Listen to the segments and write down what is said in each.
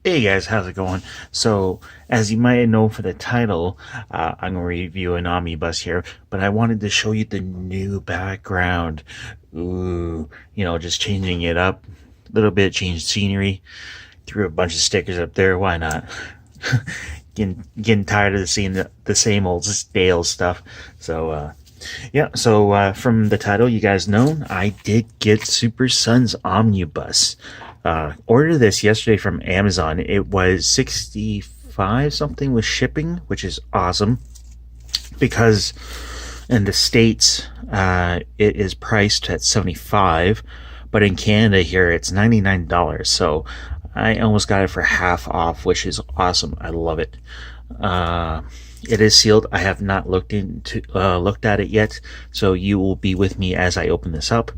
Hey guys, how's it going? So, as you might know for the title, I'm going to review an omnibus here, but I wanted to show you the new background. Ooh, just changing it up a little bit, changed scenery, threw a bunch of stickers up there. Why not? Getting tired of seeing the same old stale stuff. So, yeah, so from the title, you guys know, I did get Super Sun's Omnibus. Ordered this yesterday from Amazon. It was 65 something with shipping, which is awesome because in the States, it is priced at 75, but in Canada here, it's $99. So I almost got it for half off, which is awesome. I love it. It is sealed. I have not looked at it yet, so you will be with me as I open this up.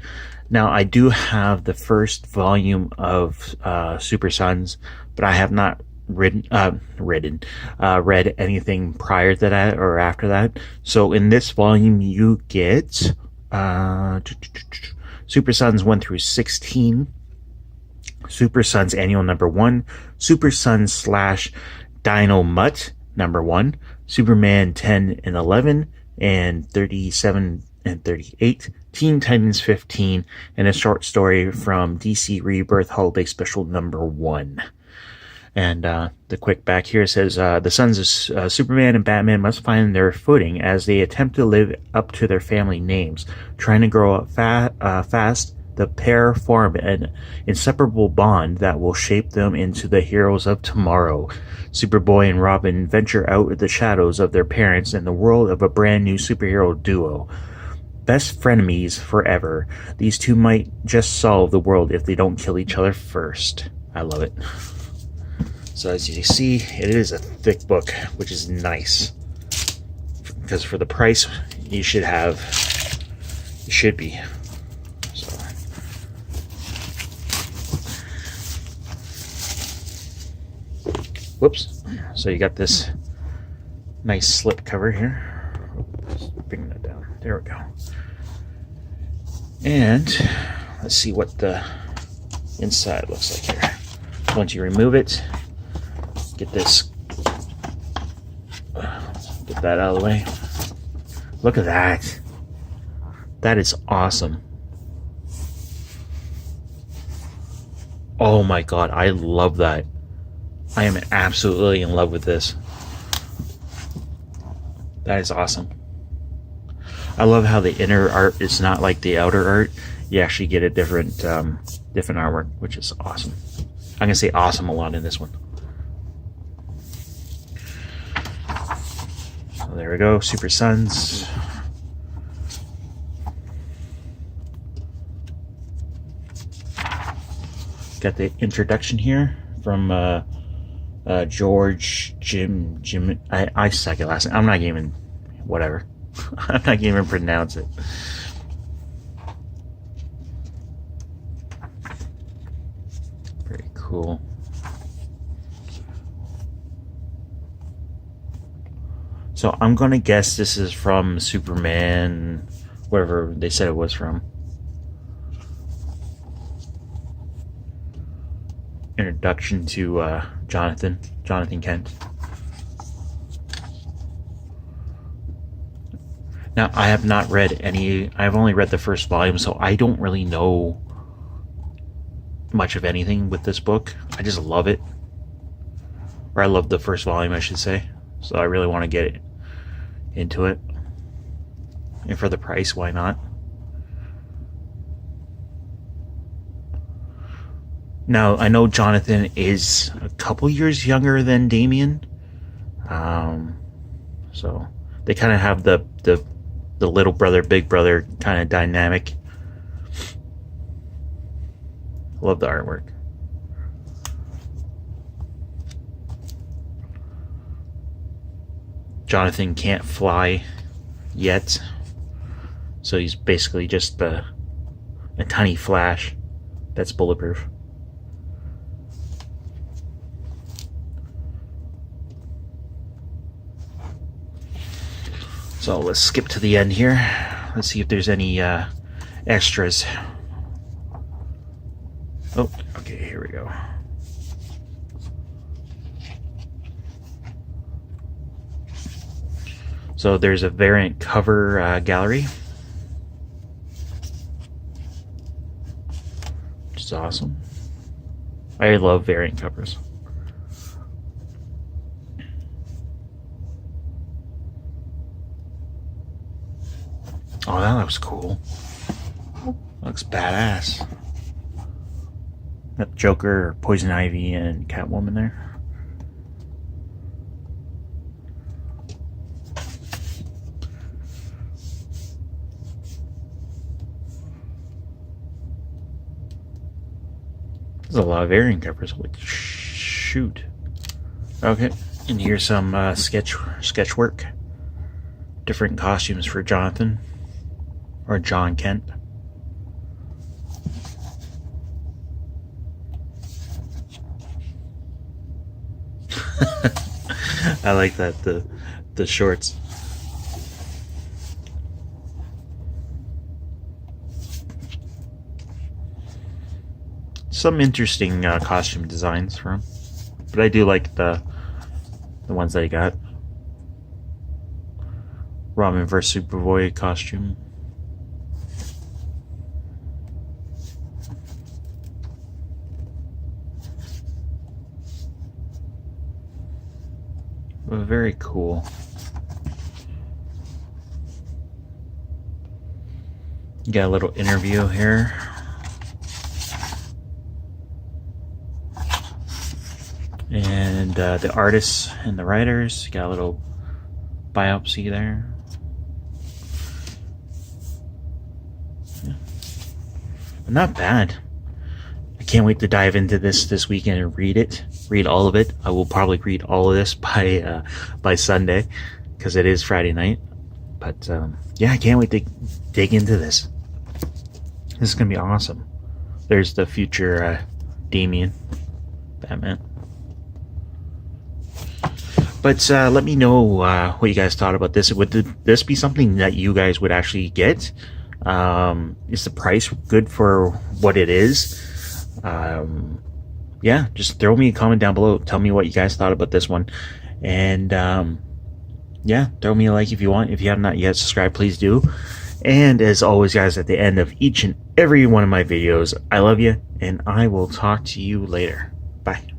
Now, I do have the first volume of Super Sons, but I have not read anything prior to that or after that. So in this volume, you get Super Sons 1 through 16, Super Sons Annual number 1, Super Sons slash Dino Mutt number 1, Superman 10 and 11, and 37 and 38, Teen Titans 15, and a short story from DC Rebirth Holiday Special number 1. And the quick back here says, the sons of Superman and Batman must find their footing as they attempt to live up to their family names. Trying to grow up fast, the pair form an inseparable bond that will shape them into the heroes of tomorrow. Superboy and Robin venture out of the shadows of their parents in the world of a brand new superhero duo. Best frenemies forever. These two might just solve the world if they don't kill each other first. I love it. So as you see, it is a thick book, which is nice. Because for the price, it should be. So. Whoops. So you got this nice slip cover here. Bring that down. There we go. And let's see what the inside looks like here. Once you remove it, get that out of the way. Look at that. That is awesome. Oh my god, I love that. I am absolutely in love with this. That is awesome. I love how the inner art is not like the outer art. You actually get a different artwork, which is awesome. I'm gonna say awesome a lot in this one. So there we go, Super Sons. Got the introduction here from George Jim. I suck at last name. I'm not even whatever. I'm not gonna even pronounce it. Very cool. So I'm gonna guess this is from Superman, whatever they said it was from. Introduction to Jonathan Kent. Now, I have not read any. I've only read the first volume, so I don't really know much of anything with this book. I just love it. Or I love the first volume, I should say. So I really want to get into it. And for the price, why not? Now, I know Jonathan is a couple years younger than Damian. So they kind of have the little brother, big brother kind of dynamic. Love the artwork. Jonathan can't fly yet, so he's basically just a tiny Flash that's bulletproof. So let's skip to the end here. Let's see if there's any extras. Oh, okay, here we go. So there's a variant cover gallery, which is awesome. I love variant covers. Oh, that looks cool. Looks badass. Got Joker, Poison Ivy, and Catwoman there. There's a lot of variant covers. Holy shoot. Okay, and here's some sketch work. Different costumes for Jonathan, or John Kent. I like that, the shorts. Some interesting costume designs for him, but I do like the ones that he got. Robin vs. Superboy costume. Very cool. You got a little interview here. And the artists and the writers. Got a little biopsy there. Yeah. Not bad. I can't wait to dive into this weekend and read it. Read all of it. I will probably read all of this by Sunday, because it is Friday night. But yeah, I can't wait to dig into this. This is gonna be awesome. There's the future Damian, Batman. But let me know what you guys thought about this. Would this be something that you guys would actually get? Is the price good for what it is? Yeah, just throw me a comment down below. Tell me what you guys thought about this one. And yeah, throw me a like if you want. If you have not yet subscribed, please do. And as always, guys, at the end of each and every one of my videos, I love you, and I will talk to you later. Bye.